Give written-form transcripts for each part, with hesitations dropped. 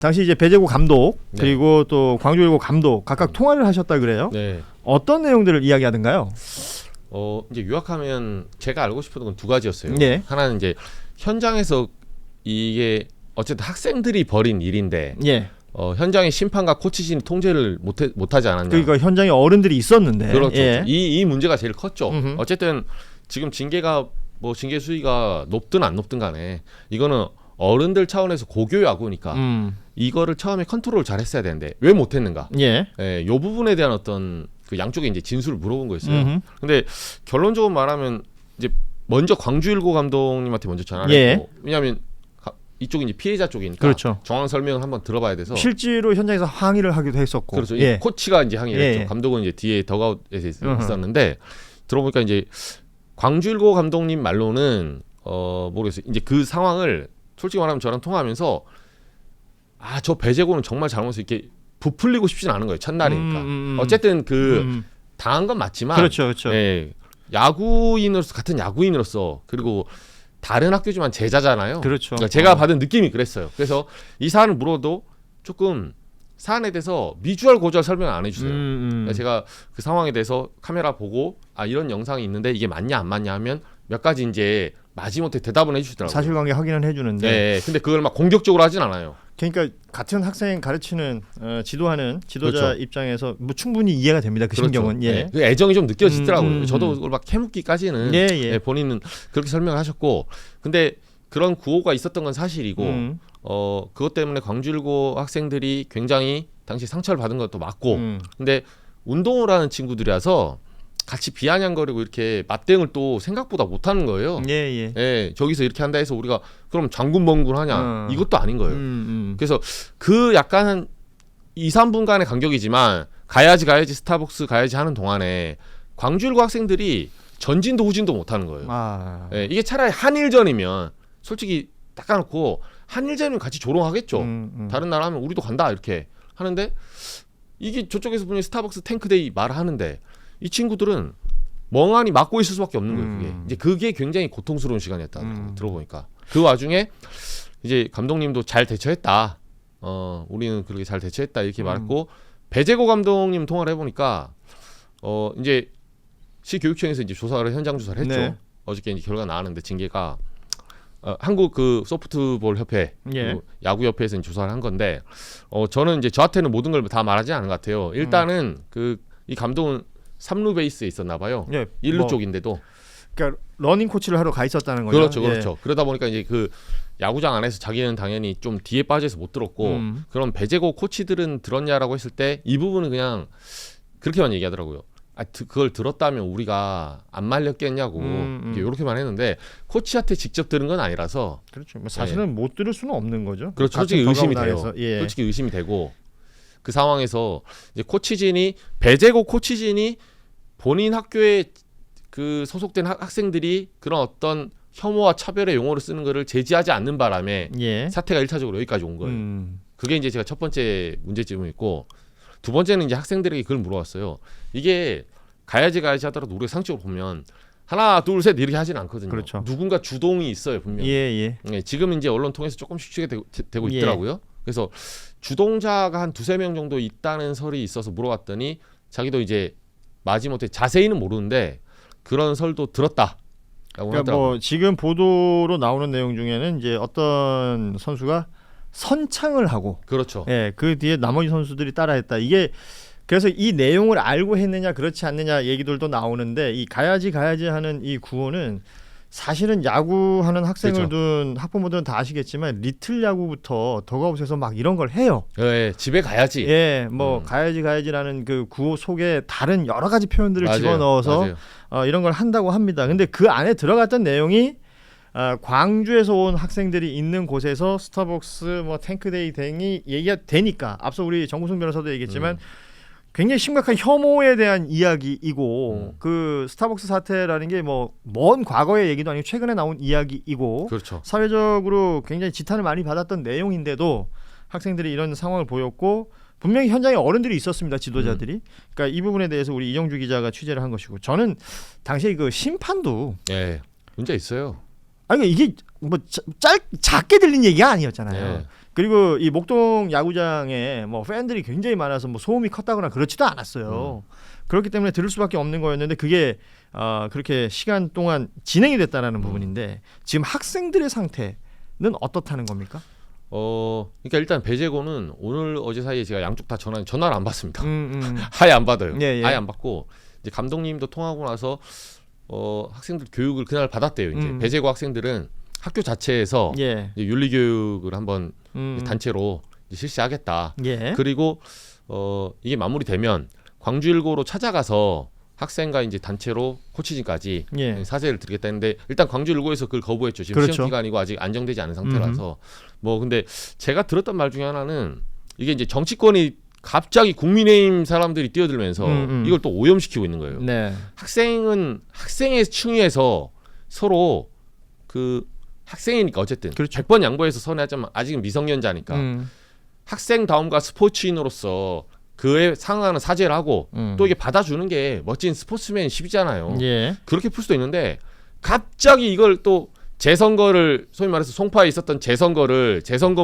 당시 이제 배재고 감독 네. 그리고 또 광주일고 감독 각각 통화를 하셨다 그래요. 네. 어떤 내용들을 이야기하던가요? 이제 요약하면 제가 알고 싶었던 건 두 가지였어요. 예. 하나는 이제 현장에서 이게 어쨌든 학생들이 벌인 일인데 예. 현장의 심판과 코치진이 통제를 못하지 않았냐. 그러니까 현장에 어른들이 있었는데. 그렇죠. 예. 이 문제가 제일 컸죠. 음흠. 어쨌든 지금 징계가 뭐 징계 수위가 높든 안 높든 간에 이거는 어른들 차원에서 고교 야구니까 이거를 처음에 컨트롤 잘 했어야 되는데 왜 못했는가? 예. 예, 요 부분에 대한 어떤 그 양쪽에 이제 진술을 물어본 거였어요. 음흠. 근데 결론적으로 말하면 이제 먼저 광주일고 감독님한테 먼저 전화를 예. 했고, 왜냐하면 이쪽이 이제 피해자 쪽이니까 그렇죠. 정황 설명을 한번 들어봐야 돼서. 실제로 현장에서 항의를 하기도 했었고. 그렇죠. 예. 이 코치가 이제 항의를 예. 했죠. 감독은 이제 뒤에 덕아웃에 음흠. 있었는데 들어보니까 이제 광주일고 감독님 말로는 모르겠어요. 이제 그 상황을 솔직히 말하면 저랑 통화하면서 저 배재고는 정말 잘못해서 이렇게 부풀리고 싶진 않은 거예요. 첫날이니까. 어쨌든 당한 건 맞지만 그렇죠, 그렇죠. 예, 야구인으로서 같은 야구인으로서 그리고 다른 학교지만 제자잖아요. 그렇죠. 그러니까 제가 받은 느낌이 그랬어요. 그래서 이 사안을 물어도 조금 사안에 대해서 미주알 고주알 설명 안 해주세요. 그러니까 제가 그 상황에 대해서 카메라 보고 이런 영상이 있는데 이게 맞냐 안 맞냐 하면 몇 가지 이제 마지못해 대답은 해주시더라고요. 사실관계 확인은 해주는데. 네, 근데 그걸 막 공격적으로 하진 않아요. 그러니까 같은 학생 가르치는 지도하는 지도자 그렇죠. 입장에서 뭐 충분히 이해가 됩니다. 그 그렇죠. 심경은. 예. 네, 그 애정이 좀 느껴지더라고요. 저도 그걸 막 캐묻기까지는 예, 예. 본인은 그렇게 설명을 하셨고, 근데 그런 구호가 있었던 건 사실이고, 그것 때문에 광주일고 학생들이 굉장히 당시 상처를 받은 것도 맞고, 근데 운동을 하는 친구들이라서 같이 비아냥거리고 이렇게 맞대응을 또 생각보다 못하는 거예요. 예, 예. 예, 저기서 이렇게 한다 해서 우리가 그럼 장군멍군 하냐? 이것도 아닌 거예요. 그래서 그 약간 한 2, 3분간의 간격이지만 가야지 스타벅스 가야지 하는 동안에 광주일고 학생들이 전진도 후진도 못하는 거예요. 예, 이게 차라리 한일전이면 솔직히 닦아놓고 한일전이면 같이 조롱하겠죠. 다른 나라 하면 우리도 간다 이렇게 하는데 이게 저쪽에서 분명히 스타벅스 탱크데이 말을 하는데 이 친구들은 멍하니 맞고 있을 수밖에 없는 거예요. 그게 굉장히 고통스러운 시간이었다. 들어보니까 그 와중에 이제 감독님도 잘 대처했다. 우리는 그렇게 잘 대처했다 이렇게 말했고 배재고 감독님 통화를 해보니까 이제 시교육청에서 이제 현장 조사를 했죠. 네. 어저께 이제 결과 나왔는데 징계가 한국 그 소프트볼 협회, 예. 야구 협회에서 이제 조사를 한 건데 저는 이제 저한테는 모든 걸 다 말하지 않은 것 같아요. 일단은 이 감독은 3루 베이스에 있었나 봐요. 예, 1루 쪽인데도. 그러니까 러닝 코치를 하러 가 있었다는 거죠. 그렇죠, 그렇죠. 그러다 보니까 이제 그 야구장 안에서 자기는 당연히 좀 뒤에 빠져서 못 들었고, 그럼 배재고 코치들은 들었냐라고 했을 때 이 부분은 그냥 그렇게만 얘기하더라고요. 그걸 들었다면 우리가 안 말렸겠냐고 이렇게만 했는데 코치한테 직접 들은 건 아니라서. 그렇죠. 뭐 사실은 못 들을 수는 없는 거죠. 그렇죠. 솔직히 의심이 돼요. 예. 솔직히 의심이 되고 그 상황에서 이제 배재고 코치진이 본인 학교에 그 소속된 학생들이 그런 어떤 혐오와 차별의 용어를 쓰는 거를 제지하지 않는 바람에 예. 사태가 1차적으로 여기까지 온 거예요. 그게 이제 제가 첫 번째 문제점이었고, 두 번째는 이제 학생들에게 그걸 물어봤어요. 이게 가야지 하더라도 우리가 상식적으로 보면 하나 둘 셋 이렇게 하지는 않거든요. 그렇죠. 누군가 주동이 있어요 분명히. 예. 네, 지금 이제 언론 통해서 조금씩 되고 예. 있더라고요. 그래서 주동자가 한 2-3명 정도 있다는 설이 있어서 물어봤더니 자기도 이제 마지못해 자세히는 모르는데 그런 설도 들었다. 그러니까 뭐 지금 보도로 나오는 내용 중에는 이제 어떤 선수가 선창을 하고, 그렇죠. 예, 그 뒤에 나머지 선수들이 따라했다. 이게 그래서 이 내용을 알고 했느냐 그렇지 않느냐 얘기들도 나오는데 이 가야지 하는 이 구호는 사실은 야구하는 학생을 그렇죠. 둔 학부모들은 다 아시겠지만 리틀 야구부터 덕아웃에서 막 이런 걸 해요. 예, 집에 가야지. 예, 뭐 가야지라는 그 구호 속에 다른 여러 가지 표현들을 집어넣어서 이런 걸 한다고 합니다. 근데 그 안에 들어갔던 내용이 광주에서 온 학생들이 있는 곳에서 스타벅스 뭐 탱크데이 등이 얘기가 되니까 앞서 우리 정구승 변호사도 얘기했지만 굉장히 심각한 혐오에 대한 이야기이고 그 스타벅스 사태라는 게 뭐 먼 과거의 얘기도 아니고 최근에 나온 이야기이고, 그렇죠. 사회적으로 굉장히 지탄을 많이 받았던 내용인데도 학생들이 이런 상황을 보였고 분명히 현장에 어른들이 있었습니다. 지도자들이. 그러니까 이 부분에 대해서 우리 이정주 기자가 취재를 한 것이고, 저는 당시에 그 심판도 예, 문제 있어요. 아니 이게 뭐 작게 들린 얘기가 아니었잖아요. 네. 그리고 이 목동 야구장에 뭐 팬들이 굉장히 많아서 뭐 소음이 컸다거나 그렇지도 않았어요. 그렇기 때문에 들을 수밖에 없는 거였는데 그게 그렇게 시간 동안 진행이 됐다라는 부분인데 지금 학생들의 상태는 어떻다는 겁니까? 그러니까 일단 배재고는 오늘 어제 사이에 제가 양쪽 다 전화를 안 받습니다. 아예 안 받아요. 예. 아예 안 받고 이제 감독님도 통하고 나서 학생들 교육을 그날 받았대요. 이제 배재고 학생들은 학교 자체에서 예. 이제 윤리 교육을 한번 단체로 이제 실시하겠다. 예. 그리고 이게 마무리되면 광주일고로 찾아가서 학생과 이제 단체로 코치진까지 예. 사죄를 드리겠다 했는데 일단 광주일고에서 그걸 거부했죠. 지금 그렇죠. 시험 기간이고 아직 안정되지 않은 상태라서 뭐 근데 제가 들었던 말 중에 하나는 이게 이제 정치권이 갑자기 국민의힘 사람들이 뛰어들면서 이걸 또 오염시키고 있는 거예요. 네. 학생은 학생의 층위에서 서로 그 학생이니까 어쨌든 그렇죠. 100번 양보해서 선회하자면 아직은 미성년자니까 학생다움과 스포츠인으로서 그에 상응하는 사죄를 하고 또 이게 받아주는 게 멋진 스포츠맨십이잖아요. 예. 그렇게 풀 수도 있는데 갑자기 이걸 또 재선거를 소위 말해서 송파에 있었던 재선거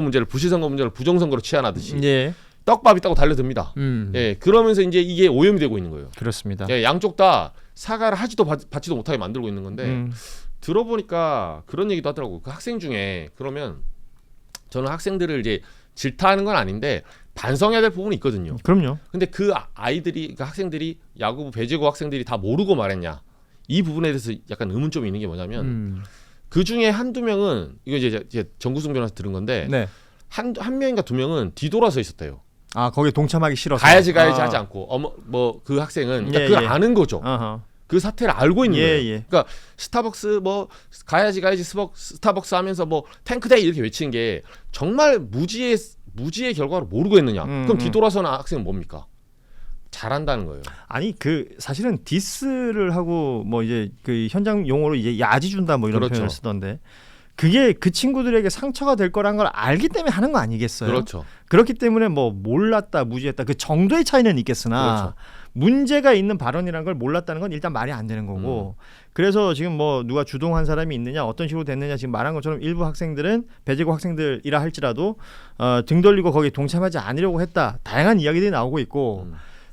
문제를 부실선거 문제를 부정선거로 치환하듯이 예. 떡밥 있다고 달려듭니다. 예, 그러면서 이제 이게 오염이 되고 있는 거예요. 그렇습니다. 예, 양쪽 다 사과를 하지도 받지도 못하게 만들고 있는 건데 들어보니까 그런 얘기도 하더라고요. 그 학생 중에 그러면 저는 학생들을 이제 질타하는 건 아닌데 반성해야 될 부분이 있거든요. 그럼요. 근데 그 아이들이 그 학생들이 야구부 배재고 학생들이 다 모르고 말했냐 이 부분에 대해서 약간 의문점이 있는 게 뭐냐면 그 중에 한두 명은 이거 이제 정구승 변호사 들은 건데 네. 한 명인가 두 명은 뒤돌아서 있었대요. 거기에 동참하기 싫어서 가야지 하지 않고 뭐 그 학생은 그러니까 그걸 아는 거죠. 그 사태를 알고 있는 거예요. 그러니까 스타벅스 뭐 가야지 스타벅스 하면서 뭐 탱크데이 이렇게 외치는 게 정말 무지의 결과를 모르고 했느냐? 그럼 뒤돌아서는 학생은 뭡니까? 잘한다는 거예요. 아니 그 사실은 디스를 하고 뭐 이제 그 현장 용어로 이제 야지 준다 뭐 이런 그렇죠. 표현을 쓰던데 그게 그 친구들에게 상처가 될 거란 걸 알기 때문에 하는 거 아니겠어요? 그렇죠. 그렇기 때문에 뭐 몰랐다 무지했다 그 정도의 차이는 있겠으나 그렇죠. 문제가 있는 발언이라는 걸 몰랐다는 건 일단 말이 안 되는 거고 그래서 지금 뭐 누가 주동한 사람이 있느냐 어떤 식으로 됐느냐 지금 말한 것처럼 일부 학생들은 배재고 학생들이라 할지라도 등 돌리고 거기에 동참하지 않으려고 했다 다양한 이야기들이 나오고 있고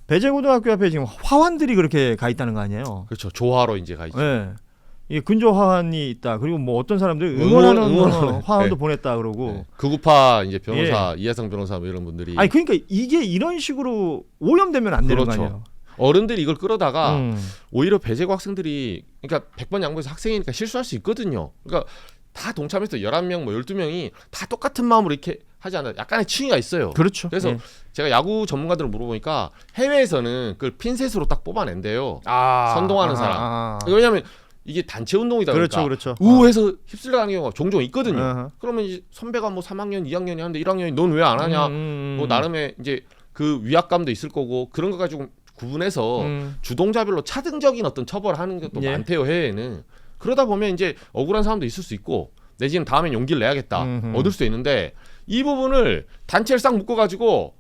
배재고등학교 앞에 지금 화환들이 그렇게 가 있다는 거 아니에요? 그렇죠. 조화로 이제 가 있죠. 네. 이 근조 화환이 있다. 그리고 뭐 어떤 사람들 응원하는 화환도 네. 보냈다 그러고. 네. 극우파 이제 변호사 이하성 변호사 뭐 이런 분들이. 아니 그러니까 이게 이런 식으로 오염되면 안 되는 그렇죠. 거 아니에요? 어른들이 이걸 끌어다가 오히려 배재고 학생들이 그러니까 100번 양보해서 학생이니까 실수할 수 있거든요. 그러니까 다 동참해서 11명 뭐 12명이 다 똑같은 마음으로 이렇게 하지 않아요. 약간의 층위가 있어요. 그렇죠. 그래서 제가 야구 전문가들을 물어보니까 해외에서는 그걸 핀셋으로 딱 뽑아낸대요. 선동하는 사람. 왜냐하면 이게 단체 운동이다 보니까 그렇죠. 우해서 휩쓸려가는 경우가 종종 있거든요. 그러면 이제 선배가 뭐 3학년, 2학년이 하는데 1학년이 넌 왜 안 하냐? 뭐 나름의 이제 그 위압감도 있을 거고 그런 거 가지고 구분해서 주동자별로 차등적인 어떤 처벌을 하는 것도 많대요 해외에는. 그러다 보면 이제 억울한 사람도 있을 수 있고 내지는 다음엔 용기를 내야겠다 얻을 수 있는데 이 부분을 단체를 싹 묶어가지고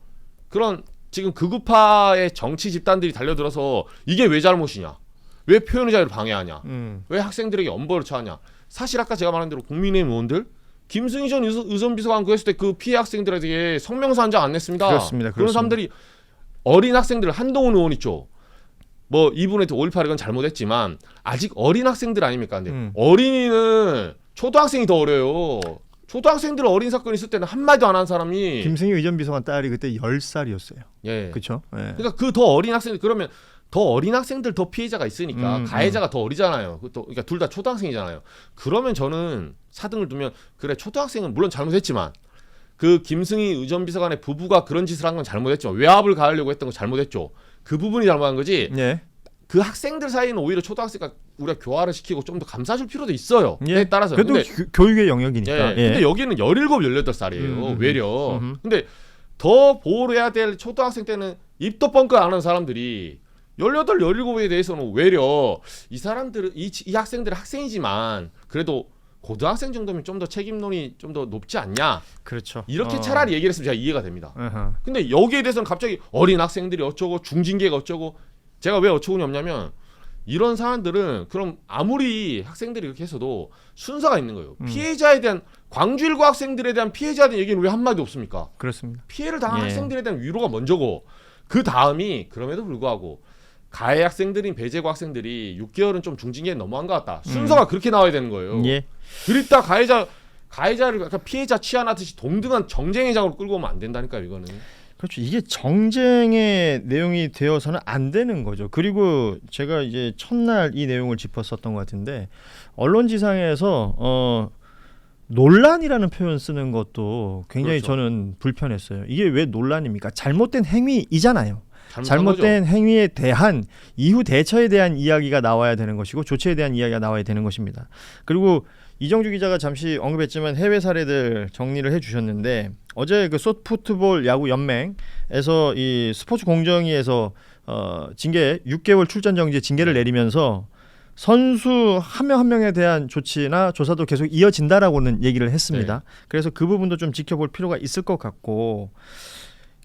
그런 지금 극우파의 정치 집단들이 달려들어서 이게 왜 잘못이냐? 왜 표현의 자유를 방해하냐? 왜 학생들에게 엄벌을 처하냐? 사실 아까 제가 말한 대로 국민의힘 의원들 김승희 전 의전비서관 그랬을 때 그 피해 학생들에게 성명서 한 장 안 냈습니다. 그렇습니다. 그런 사람들이 어린 학생들 한동훈 의원 있죠. 뭐 이분의 5.18 이건 잘못했지만 아직 어린 학생들 아닙니까? 근데 어린이는 초등학생이 더 어려요. 초등학생들 어린 사건 있을 때는 한마디도 안 한 사람이 김승희 의전비서관 딸이 그때 10살이었어요. 예. 그렇죠. 예. 그러니까 그 더 어린 학생들 그러면 더 어린 학생들 더 피해자가 있으니까 가해자가 더 어리잖아요. 그러니까 둘 다 초등학생이잖아요. 그러면 저는 사등을 두면 그래 초등학생은 물론 잘못했지만 그 김승희 의전비서관의 부부가 그런 짓을 한 건 잘못했지만 외압을 가하려고 했던 건 잘못했죠. 그 부분이 잘못한 거지. 예. 그 학생들 사이는 오히려 초등학생과 우리가 교화를 시키고 좀 더 감싸줄 필요도 있어요. 예. 따라서. 그래도 교육의 영역이니까. 근데 여기는 17, 18살이에요. 외려. 근데 더 보호를 해야 될 초등학생 때는 입도 뻥끗 안 하는 사람들이 18, 17에 대해서는 외려 이 사람들은 이 학생들은 학생이지만 그래도 고등학생 정도면 좀 더 책임론이 좀 더 높지 않냐. 그렇죠. 이렇게 차라리 얘기를 했으면 제가 이해가 됩니다. 근데 여기에 대해서는 갑자기 어린 학생들이 어쩌고 중징계가 어쩌고 제가 왜 어처구니 없냐면 이런 사안들은 그럼 아무리 학생들이 그렇게 했어도 순서가 있는 거예요. 피해자에 대한 광주 일고 학생들에 대한 피해자에 대한 얘기는 왜 한마디 없습니까? 그렇습니다. 피해를 당한 학생들에 대한 위로가 먼저고 그 다음이 그럼에도 불구하고 가해 학생들인 배제고 학생들이 6개월은 좀 중징계에 넘어간 것 같다. 순서가 그렇게 나와야 되는 거예요. 예. 그랬다 가해자를 약간 피해자 취하하듯이 동등한 정쟁의 장으로 끌고 오면 안 된다니까요. 이거는. 그렇죠. 이게 정쟁의 내용이 되어서는 안 되는 거죠. 그리고 제가 이제 첫날 이 내용을 짚었었던 것 같은데 언론지상에서 논란이라는 표현 쓰는 것도 굉장히 그렇죠. 저는 불편했어요. 이게 왜 논란입니까? 잘못된 행위이잖아요. 잘못된 거죠. 행위에 대한 이후 대처에 대한 이야기가 나와야 되는 것이고 조치에 대한 이야기가 나와야 되는 것입니다. 그리고 이정주 기자가 잠시 언급했지만 해외 사례들 정리를 해주셨는데 어제 그 소프트볼 야구 연맹에서 이 스포츠 공정위에서 징계 6개월 출전 정지 징계를 내리면서 선수 한 명 한 명에 대한 조치나 조사도 계속 이어진다라고는 얘기를 했습니다. 그래서 그 부분도 좀 지켜볼 필요가 있을 것 같고.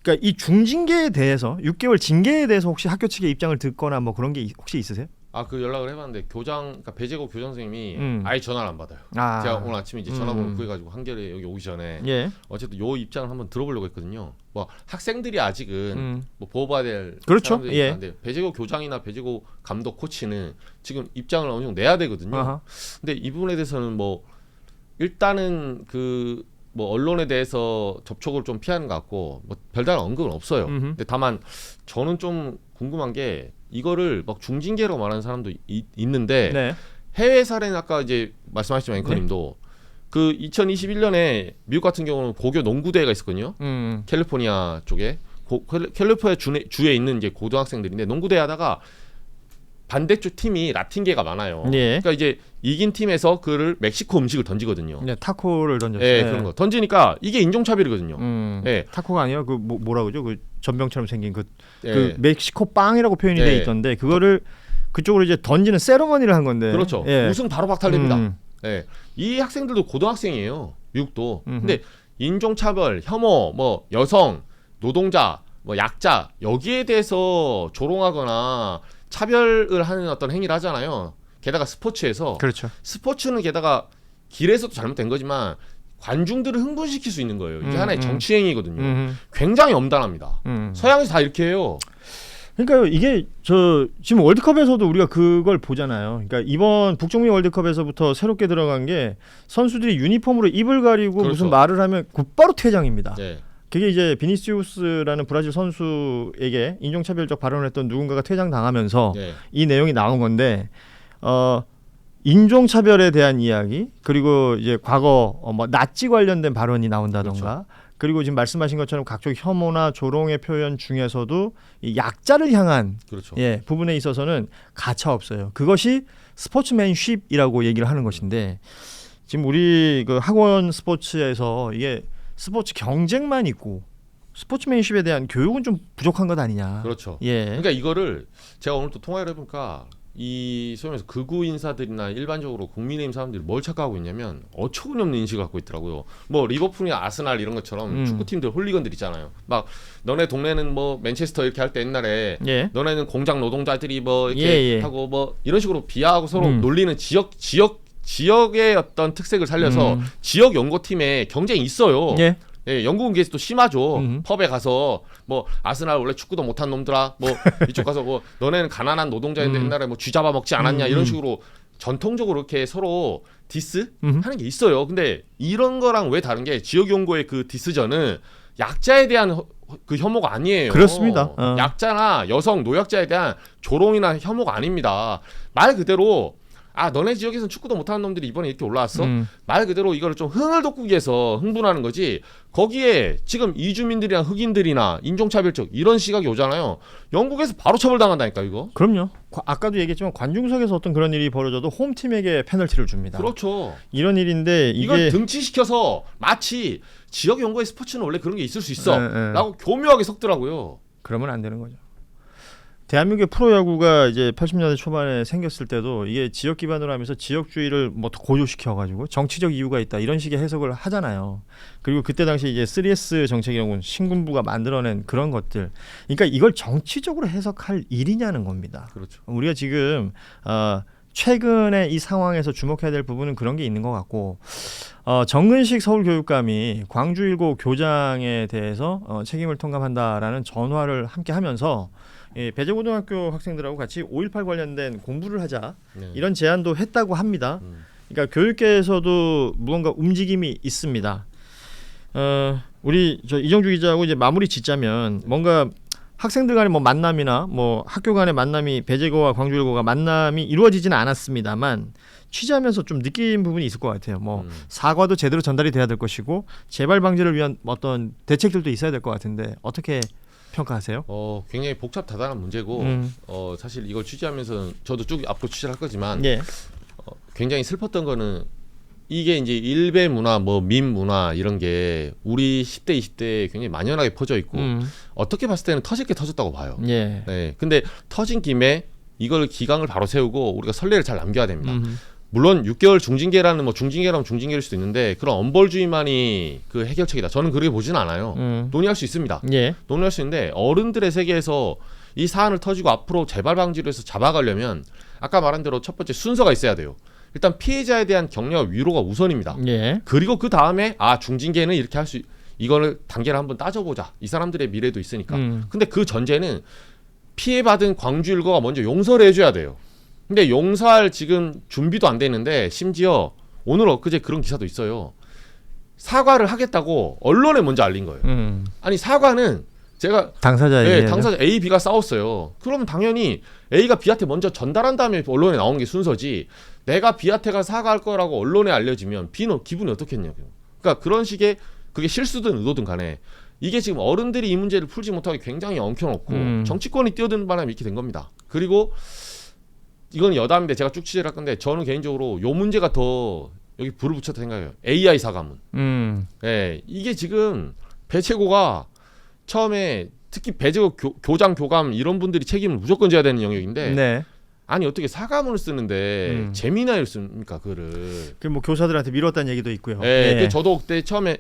그러니까 이 중징계에 대해서 6개월 징계에 대해서 혹시 학교 측의 입장을 듣거나 뭐 그런 게 혹시 있으세요? 그 연락을 해봤는데 그러니까 배제고 교장 선생님이 아예 전화를 안 받아요. 제가 오늘 아침에 이제 전화번호 구해가지고 한겨레 여기 오기 전에 어쨌든 요 입장을 한번 들어보려고 했거든요. 뭐 학생들이 아직은 뭐 보호받아야 될 그렇죠. 사람들이 있는데 배제고 교장이나 배제고 감독 코치는 지금 입장을 어느 정도 내야 되거든요. 근데 이 부분에 대해서는 뭐 일단은 뭐 언론에 대해서 접촉을 좀 피하는 것 같고 뭐 별다른 언급은 없어요. 근데 다만 저는 좀 궁금한 게 이거를 막 중징계로 말하는 사람도 있는데 해외 사례는 아까 이제 말씀하셨지만 앵커님도 그 2021년에 미국 같은 경우는 고교 농구 대회가 있었거든요. 캘리포니아 쪽에 캘리포니아 주에 있는 이제 고등학생들인데 농구 대회 하다가 반대쪽 팀이 라틴계가 많아요. 그러니까 이제 이긴 팀에서 그를 멕시코 음식을 던지거든요. 타코를 던졌어요. 그런 거 던지니까 이게 인종차별이거든요. 타코가 아니라 그 뭐라 그러죠? 그 전병처럼 생긴 그 멕시코 빵이라고 표현이 돼 있던데 그거를 그쪽으로 이제 던지는 세레머니를 한 건데. 그렇죠. 우승 바로 박탈됩니다. 이 학생들도 고등학생이에요. 미국도. 근데 인종차별, 혐오, 뭐 여성, 노동자, 뭐 약자 여기에 대해서 조롱하거나 차별을 하는 어떤 행위를 하잖아요. 게다가 스포츠에서 그렇죠. 스포츠는 게다가 길에서도 잘못된 거지만 관중들을 흥분시킬 수 있는 거예요. 이게 하나의 정치 행위거든요. 굉장히 엄단합니다. 서양에서 다 이렇게 해요. 그러니까요. 이게 지금 월드컵에서도 우리가 그걸 보잖아요. 그러니까 이번 북중미 월드컵에서부터 새롭게 들어간 게 선수들이 유니폼으로 입을 가리고 무슨 말을 하면 곧바로 퇴장입니다. 그게 이제 비니시우스라는 브라질 선수에게 인종차별적 발언을 했던 누군가가 퇴장당하면서 이 내용이 나온 건데 인종차별에 대한 이야기 그리고 이제 과거 뭐 나치 관련된 발언이 나온다던가 그리고 지금 말씀하신 것처럼 각종 혐오나 조롱의 표현 중에서도 이 약자를 향한 부분에 있어서는 가차 없어요. 그것이 스포츠맨십이라고 얘기를 하는 것인데 지금 우리 그 학원 스포츠에서 이게 스포츠 경쟁만 있고 스포츠맨십에 대한 교육은 좀 부족한 것 아니냐. 그렇죠. 그러니까 이거를 제가 오늘 또 통화를 해보니까 이 소위 말해서 극우 인사들이나 일반적으로 국민의힘 사람들이 뭘 착각하고 있냐면 어처구니 없는 인식을 갖고 있더라고요. 뭐 리버풀이나 아스날 이런 것처럼 축구팀들 홀리건들 있잖아요. 막 너네 동네는 뭐 맨체스터 이렇게 할 때 옛날에 너네는 공장 노동자들이 뭐 이렇게 하고 뭐 이런 식으로 비하하고 서로 놀리는 지역의 어떤 특색을 살려서 지역 연고팀에 경쟁이 있어요. 영국은 그게 또 심하죠. 펍에 가서 뭐 아스날 원래 축구도 못한 놈들아 뭐 이쪽 가서 뭐 너네는 가난한 노동자인데 옛날에 뭐 쥐 잡아 먹지 않았냐 이런 식으로 전통적으로 이렇게 서로 디스 하는 게 있어요. 근데 이런 거랑 왜 다른 게 지역 연고의 그 디스전은 약자에 대한 그 혐오가 아니에요. 그렇습니다. 약자나 여성 노약자에 대한 조롱이나 혐오가 아닙니다. 말 그대로 너네 지역에서는 축구도 못하는 놈들이 이번에 이렇게 올라왔어? 말 그대로 이거를 좀 흥을 돋구기 위해서 흥분하는 거지. 거기에 지금 이주민들이나 흑인들이나 인종차별적 이런 시각이 오잖아요. 영국에서 바로 처벌당한다니까 이거. 그럼요. 아까도 얘기했지만 관중석에서 어떤 그런 일이 벌어져도 홈팀에게 페널티를 줍니다. 그렇죠. 이런 일인데 이걸 등치시켜서 마치 지역 연고의 스포츠는 원래 그런 게 있을 수 있어 라고 교묘하게 섞더라고요. 그러면 안 되는 거죠. 대한민국의 프로야구가 이제 80년대 초반에 생겼을 때도 이게 지역 기반으로 하면서 지역주의를 뭐 고조시켜가지고 정치적 이유가 있다 이런 식의 해석을 하잖아요. 그리고 그때 당시 이제 3S 정책이라고 신군부가 만들어낸 그런 것들. 그러니까 이걸 정치적으로 해석할 일이냐는 겁니다. 그렇죠. 우리가 지금 최근에 이 상황에서 주목해야 될 부분은 그런 게 있는 것 같고 정근식 서울교육감이 광주1고 교장에 대해서 책임을 통감한다라는 전화를 함께 하면서 배재고등학교 학생들하고 같이 5.18 관련된 공부를 하자 이런 제안도 했다고 합니다. 그러니까 교육계에서도 무언가 움직임이 있습니다. 우리 이정주 기자하고 이제 마무리 짓자면 뭔가 학생들 간의 뭐 만남이나 뭐 학교 간의 만남이 배재고와 광주1고가 만남이 이루어지지는 않았습니다만 취재하면서 좀 느낀 부분이 있을 것 같아요. 뭐 사과도 제대로 전달이 돼야 될 것이고 재발 방지를 위한 어떤 대책들도 있어야 될 것 같은데 어떻게 평가하세요? 굉장히 복잡다단한 문제고 사실 이걸 취재하면서 저도 쭉 앞으로 취재를 할 거지만 굉장히 슬펐던 거는 이게 이제 일베 문화, 뭐 밈 문화 이런 게 우리 10대, 20대에 굉장히 만연하게 퍼져 있고 어떻게 봤을 때는 터질 게 터졌다고 봐요. 네. 근데 터진 김에 이걸 기강을 바로 세우고 우리가 선례를 잘 남겨야 됩니다. 물론 6개월 중징계라는 뭐 중징계라면 중징계일 수도 있는데 그런 엄벌주의만이 그 해결책이다. 저는 그렇게 보지는 않아요. 논의할 수 있습니다. 논의할 수 있는데 어른들의 세계에서 이 사안을 터지고 앞으로 재발 방지를 해서 잡아가려면 아까 말한 대로 첫 번째 순서가 있어야 돼요. 일단 피해자에 대한 격려와 위로가 우선입니다. 그리고 그 다음에 중징계는 이렇게 할 수 이거를 단계를 한번 따져보자. 이 사람들의 미래도 있으니까. 근데 그 전제는 피해받은 광주1고가 먼저 용서를 해줘야 돼요. 근데 용서할 지금 준비도 안 돼 있는데 심지어 오늘 엊그제 그런 기사도 있어요. 사과를 하겠다고 언론에 먼저 알린 거예요. 아니 사과는 제가 당사자 A, B가 싸웠어요. 그러면 당연히 A가 B한테 먼저 전달한 다음에 언론에 나오는 게 순서지. 내가 B한테가 사과할 거라고 언론에 알려지면 B는 기분이 어떻겠냐고요. 그러니까 그런 식의 그게 실수든 의도든 간에 이게 지금 어른들이 이 문제를 풀지 못하게 굉장히 엉켜놓고 정치권이 뛰어드는 바람에 이렇게 된 겁니다. 그리고 이건 여담인데 제가 쭉 취재를 할 건데 저는 개인적으로 요 문제가 더 여기 불을 붙였다 생각해요. AI 사과문. 이게 지금 배재고가 처음에 특히 배재고 교장 교감 이런 분들이 책임을 무조건 져야 되는 영역인데 아니 어떻게 사과문을 쓰는데 재미나를 씁니까 그거를. 그 뭐 교사들한테 미뤘다는 얘기도 있고요. 저도 그때 처음에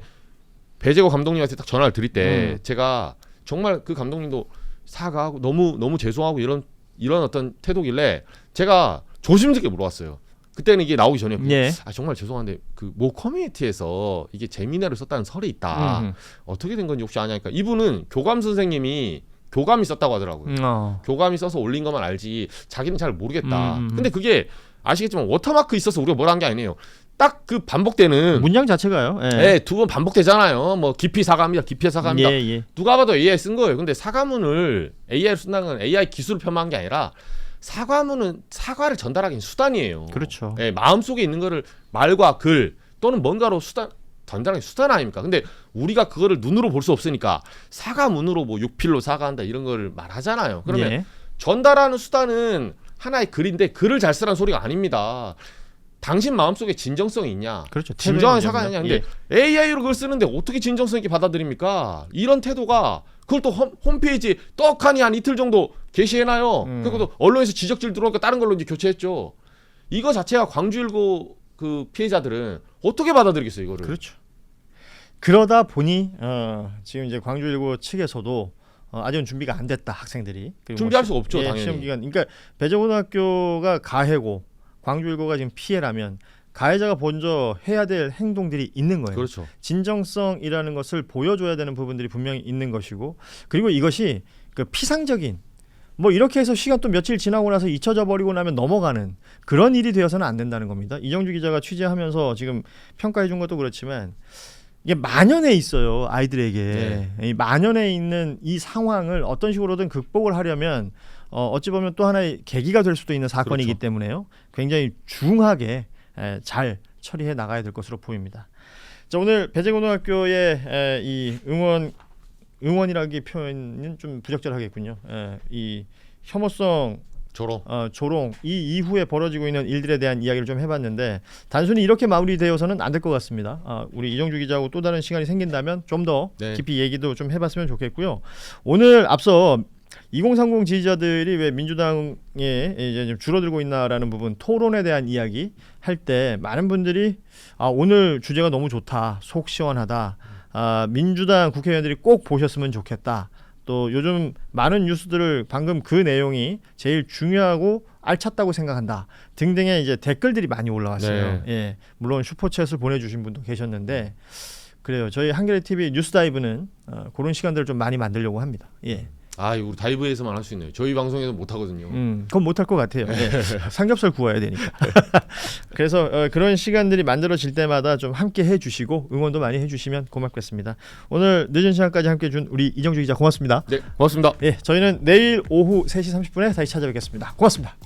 배재고 감독님한테 딱 전화를 드릴 때 제가 정말 그 감독님도 사과하고 너무 죄송하고 이런 어떤 태도길래 제가 조심스럽게 물어봤어요. 그때는 이게 나오기 전이었고 정말 죄송한데 그 모 커뮤니티에서 이게 재미나를 썼다는 설이 있다. 어떻게 된 건지 혹시 아냐니까 이분은 교감 선생님이 교감이 썼다고 하더라고요. 교감이 써서 올린 것만 알지 자기는 잘 모르겠다. 근데 그게 아시겠지만 워터마크 있어서 우리가 뭘 한 게 아니에요. 딱 그 반복되는 문장 자체가요. 두 번 반복되잖아요. 뭐 깊이 사과합니다. 깊이 사과합니다. 누가 봐도 AI 쓴 거예요. 근데 사과문을 AI로 쓴다는 건 AI 기술을 폄하한 게 아니라 사과문은 사과를 전달하기는 수단이에요. 그렇죠. 마음속에 있는 거를 말과 글 또는 뭔가로 전달하기 수단 아닙니까? 근데 우리가 그거를 눈으로 볼 수 없으니까 사과문으로 뭐 6필로 사과한다 이런 거를 말하잖아요. 그러면 전달하는 수단은 하나의 글인데 글을 잘 쓰라는 소리가 아닙니다. 당신 마음속에 진정성이 있냐? 그렇죠. 진정한 사과냐? 근데 AI로 그걸 쓰는데 어떻게 진정성 있게 받아들입니까? 이런 태도가 그걸 또 홈페이지에 떡하니 한 이틀 정도 게시해놔요. 그리고 또 언론에서 지적질 들어오니까 다른 걸로 이제 교체했죠. 이거 자체가 광주1고 그 피해자들은 어떻게 받아들이겠어요 이거를? 그렇죠. 그러다 보니 지금 이제 광주1고 측에서도 아직은 준비가 안 됐다 학생들이. 준비할 수가 없죠 당연히. 시험 기간. 그러니까 배재고등학교가 가해고 광주1고가 지금 피해라면 가해자가 먼저 해야 될 행동들이 있는 거예요. 그렇죠. 진정성이라는 것을 보여줘야 되는 부분들이 분명히 있는 것이고 그리고 이것이 그 피상적인 뭐 이렇게 해서 시간 또 며칠 지나고 나서 잊혀져 버리고 나면 넘어가는 그런 일이 되어서는 안 된다는 겁니다. 이정주 기자가 취재하면서 지금 평가해 준 것도 그렇지만 이게 만연해 있어요 아이들에게. 이 만연해 있는 이 상황을 어떤 식으로든 극복을 하려면 어찌 보면 또 하나의 계기가 될 수도 있는 사건이기 때문에요. 굉장히 중하게 잘 처리해 나가야 될 것으로 보입니다. 자, 오늘 배재고등학교의 이 응원이라기 표현은 좀 부적절하겠군요. 이 혐오성 조롱 이 이후에 벌어지고 있는 일들에 대한 이야기를 좀 해봤는데 단순히 이렇게 마무리되어서는 안 될 것 같습니다. 우리 이정주 기자하고 또 다른 시간이 생긴다면 좀 더 깊이 얘기도 좀 해봤으면 좋겠고요. 오늘 앞서 2030 지지자들이 왜 민주당에 이제 좀 줄어들고 있나라는 부분 토론에 대한 이야기 할 때 많은 분들이 오늘 주제가 너무 좋다, 속 시원하다, 민주당 국회의원들이 꼭 보셨으면 좋겠다. 또 요즘 많은 뉴스들을 방금 그 내용이 제일 중요하고 알찼다고 생각한다 등등의 이제 댓글들이 많이 올라왔어요. 네. 예, 물론 슈퍼챗을 보내주신 분도 계셨는데 그래요. 저희 한겨레 TV 뉴스 다이브는 그런 시간들을 좀 많이 만들려고 합니다. 예. 우리 다이브에서만 할 수 있네요. 저희 방송에서 못 하거든요. 그건 못할 것 같아요. 예. 삼겹살 구워야 되니까. 그래서 그런 시간들이 만들어질 때마다 좀 함께 해주시고 응원도 많이 해주시면 고맙겠습니다. 오늘 늦은 시간까지 함께 해준 우리 이정주 기자 고맙습니다. 네, 고맙습니다. 예, 저희는 내일 오후 3시 30분에 다시 찾아뵙겠습니다. 고맙습니다.